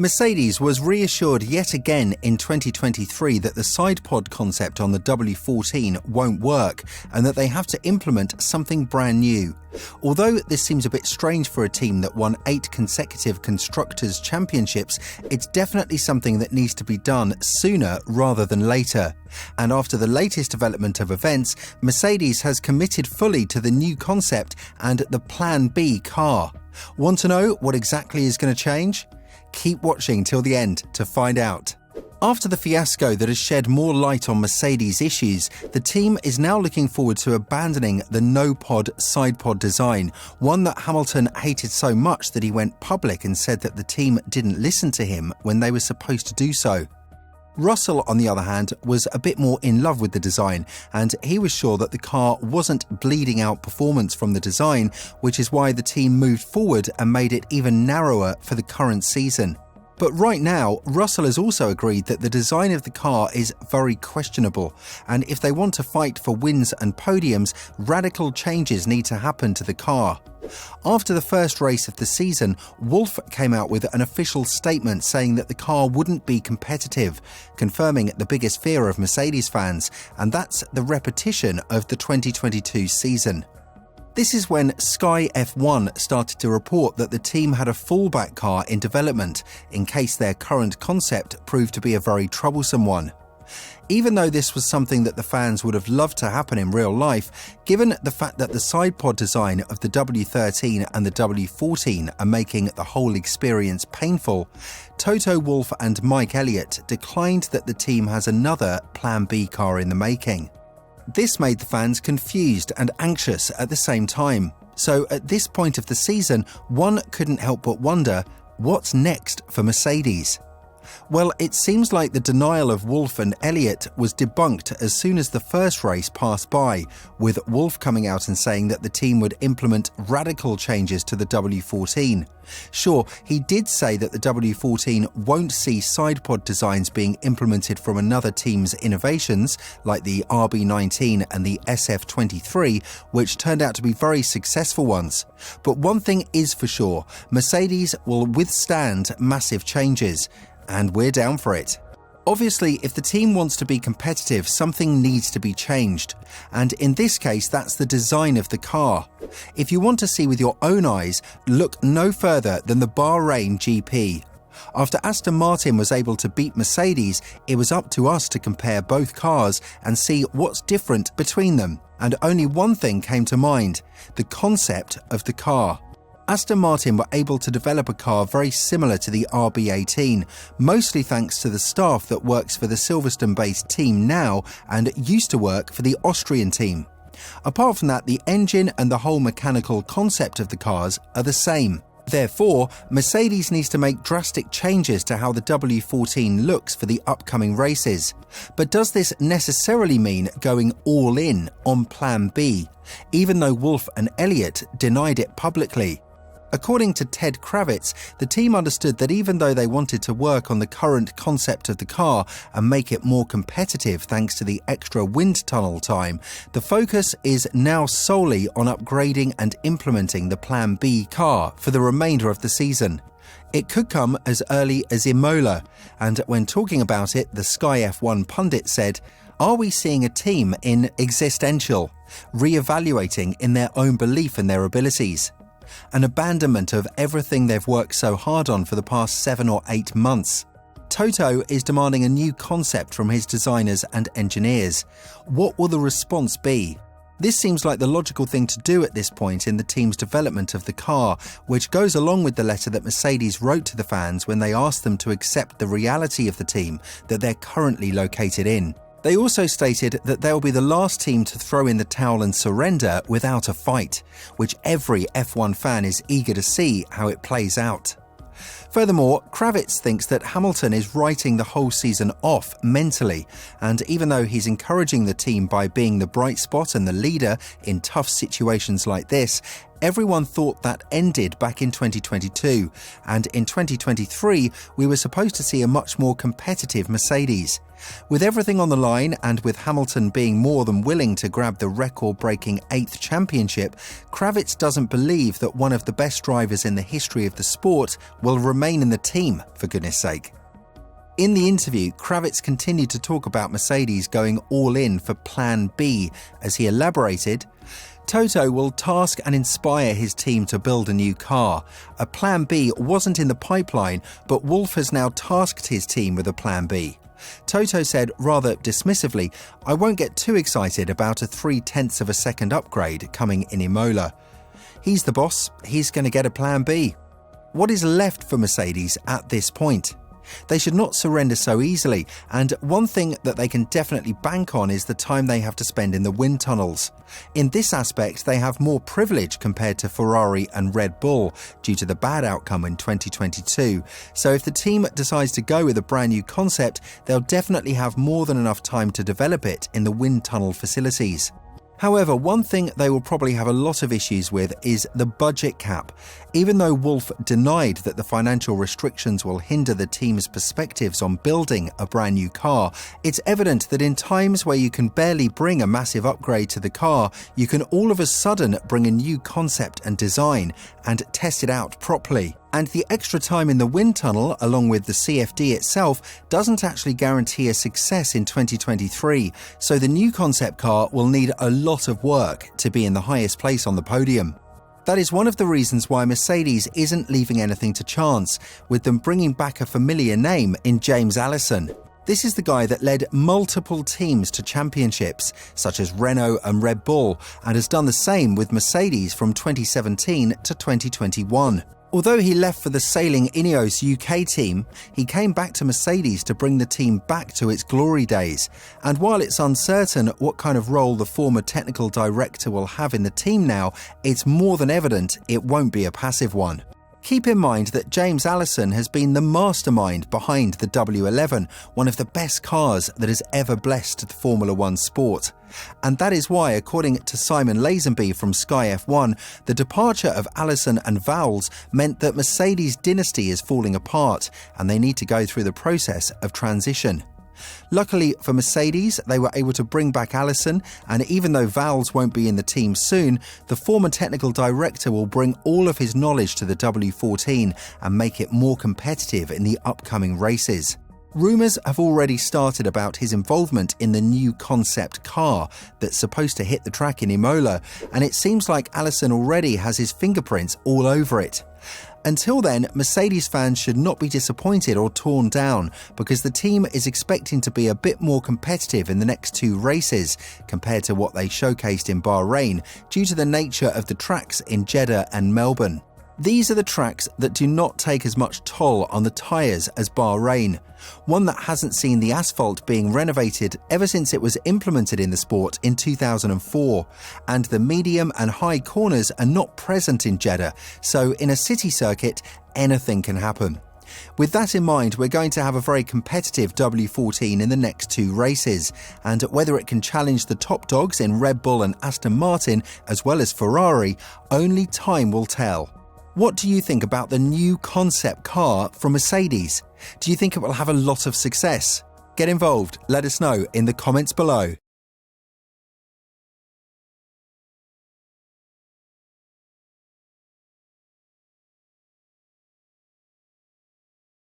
Mercedes was reassured yet again in 2023 that the sidepod concept on the W14 won't work and that they have to implement something brand new. Although this seems a bit strange for a team that won 8 consecutive Constructors' Championships, it's definitely something that needs to be done sooner rather than later. And after the latest development of events, Mercedes has committed fully to the new concept and the Plan B car. Want to know what exactly is going to change? Keep watching till the end to find out. After the fiasco that has shed more light on Mercedes' issues, the team is now looking forward to abandoning the no-pod sidepod design, one that Hamilton hated so much that he went public and said that the team didn't listen to him when they were supposed to do so. Russell, on the other hand, was a bit more in love with the design, and he was sure that the car wasn't bleeding out performance from the design, which is why the team moved forward and made it even narrower for the current season. But right now, Russell has also agreed that the design of the car is very questionable, and if they want to fight for wins and podiums, radical changes need to happen to the car. After the first race of the season, Wolff came out with an official statement saying that the car wouldn't be competitive, confirming the biggest fear of Mercedes fans, and that's the repetition of the 2022 season. This is when Sky F1 started to report that the team had a fallback car in development in case their current concept proved to be a very troublesome one. Even though this was something that the fans would have loved to happen in real life, given the fact that the sidepod design of the W13 and the W14 are making the whole experience painful, Toto Wolff and Mike Elliott declined that the team has another Plan B car in the making. This made the fans confused and anxious at the same time. So at this point of the season, one couldn't help but wonder, what's next for Mercedes? Well, it seems like the denial of Wolff and Elliott was debunked as soon as the first race passed by, with Wolff coming out and saying that the team would implement radical changes to the W14. Sure, he did say that the W14 won't see sidepod designs being implemented from another team's innovations, like the RB19 and the SF23, which turned out to be very successful ones. But one thing is for sure, Mercedes will withstand massive changes. And we're down for it. Obviously, if the team wants to be competitive, something needs to be changed. And in this case, that's the design of the car. If you want to see with your own eyes, look no further than the Bahrain GP. After Aston Martin was able to beat Mercedes, it was up to us to compare both cars and see what's different between them. And only one thing came to mind: the concept of the car. Aston Martin were able to develop a car very similar to the RB18, mostly thanks to the staff that works for the Silverstone-based team now and used to work for the Austrian team. Apart from that, the engine and the whole mechanical concept of the cars are the same. Therefore, Mercedes needs to make drastic changes to how the W14 looks for the upcoming races. But does this necessarily mean going all in on Plan B, even though Wolff and Elliott denied it publicly? According to Ted Kravitz, the team understood that even though they wanted to work on the current concept of the car and make it more competitive thanks to the extra wind tunnel time, the focus is now solely on upgrading and implementing the Plan B car for the remainder of the season. It could come as early as Imola, and when talking about it, the Sky F1 pundit said, "Are we seeing a team in existential, re-evaluating in their own belief in their abilities? An abandonment of everything they've worked so hard on for the past 7 or 8 months. Toto is demanding a new concept from his designers and engineers. What will the response be?" This seems like the logical thing to do at this point in the team's development of the car, which goes along with the letter that Mercedes wrote to the fans when they asked them to accept the reality of the team that they're currently located in. They also stated that they'll be the last team to throw in the towel and surrender without a fight, which every F1 fan is eager to see how it plays out. Furthermore, Kravitz thinks that Hamilton is writing the whole season off mentally, and even though he's encouraging the team by being the bright spot and the leader in tough situations like this, everyone thought that ended back in 2022, and in 2023 we were supposed to see a much more competitive Mercedes. With everything on the line and with Hamilton being more than willing to grab the record-breaking 8th championship, Kravitz doesn't believe that one of the best drivers in the history of the sport will remain in the team, for goodness sake. In the interview, Kravitz continued to talk about Mercedes going all in for Plan B, as he elaborated, "Toto will task and inspire his team to build a new car. A Plan B wasn't in the pipeline, but Wolff has now tasked his team with a Plan B." Toto said rather dismissively, "I won't get too excited about a 0.3 of a second upgrade coming in Imola. He's the boss, he's going to get a Plan B." What is left for Mercedes at this point? They should not surrender so easily, and one thing that they can definitely bank on is the time they have to spend in the wind tunnels. In this aspect, they have more privilege compared to Ferrari and Red Bull due to the bad outcome in 2022. So if the team decides to go with a brand new concept, they'll definitely have more than enough time to develop it in the wind tunnel facilities. However, one thing they will probably have a lot of issues with is the budget cap. Even though Wolff denied that the financial restrictions will hinder the team's perspectives on building a brand new car, it's evident that in times where you can barely bring a massive upgrade to the car, you can all of a sudden bring a new concept and design and test it out properly. And the extra time in the wind tunnel, along with the CFD itself, doesn't actually guarantee a success in 2023, so the new concept car will need a lot of work to be in the highest place on the podium. That is one of the reasons why Mercedes isn't leaving anything to chance, with them bringing back a familiar name in James Allison. This is the guy that led multiple teams to championships, such as Renault and Red Bull, and has done the same with Mercedes from 2017 to 2021. Although he left for the sailing Ineos UK team, he came back to Mercedes to bring the team back to its glory days. And while it's uncertain what kind of role the former technical director will have in the team now, it's more than evident it won't be a passive one. Keep in mind that James Allison has been the mastermind behind the W11, one of the best cars that has ever blessed the Formula One sport. And that is why, according to Simon Lazenby from Sky F1, the departure of Allison and Vowles meant that Mercedes' dynasty is falling apart and they need to go through the process of transition. Luckily for Mercedes, they were able to bring back Allison, and even though Vowles won't be in the team soon, the former technical director will bring all of his knowledge to the W14 and make it more competitive in the upcoming races. Rumours have already started about his involvement in the new concept car that's supposed to hit the track in Imola, and it seems like Allison already has his fingerprints all over it. Until then, Mercedes fans should not be disappointed or torn down, because the team is expecting to be a bit more competitive in the next 2 races compared to what they showcased in Bahrain due to the nature of the tracks in Jeddah and Melbourne. These are the tracks that do not take as much toll on the tyres as Bahrain, one that hasn't seen the asphalt being renovated ever since it was implemented in the sport in 2004, and the medium and high corners are not present in Jeddah, so in a city circuit, anything can happen. With that in mind, we're going to have a very competitive W14 in the next 2 races, and whether it can challenge the top dogs in Red Bull and Aston Martin, as well as Ferrari, only time will tell. What do you think about the new concept car from Mercedes? Do you think it will have a lot of success? Get involved, let us know in the comments below.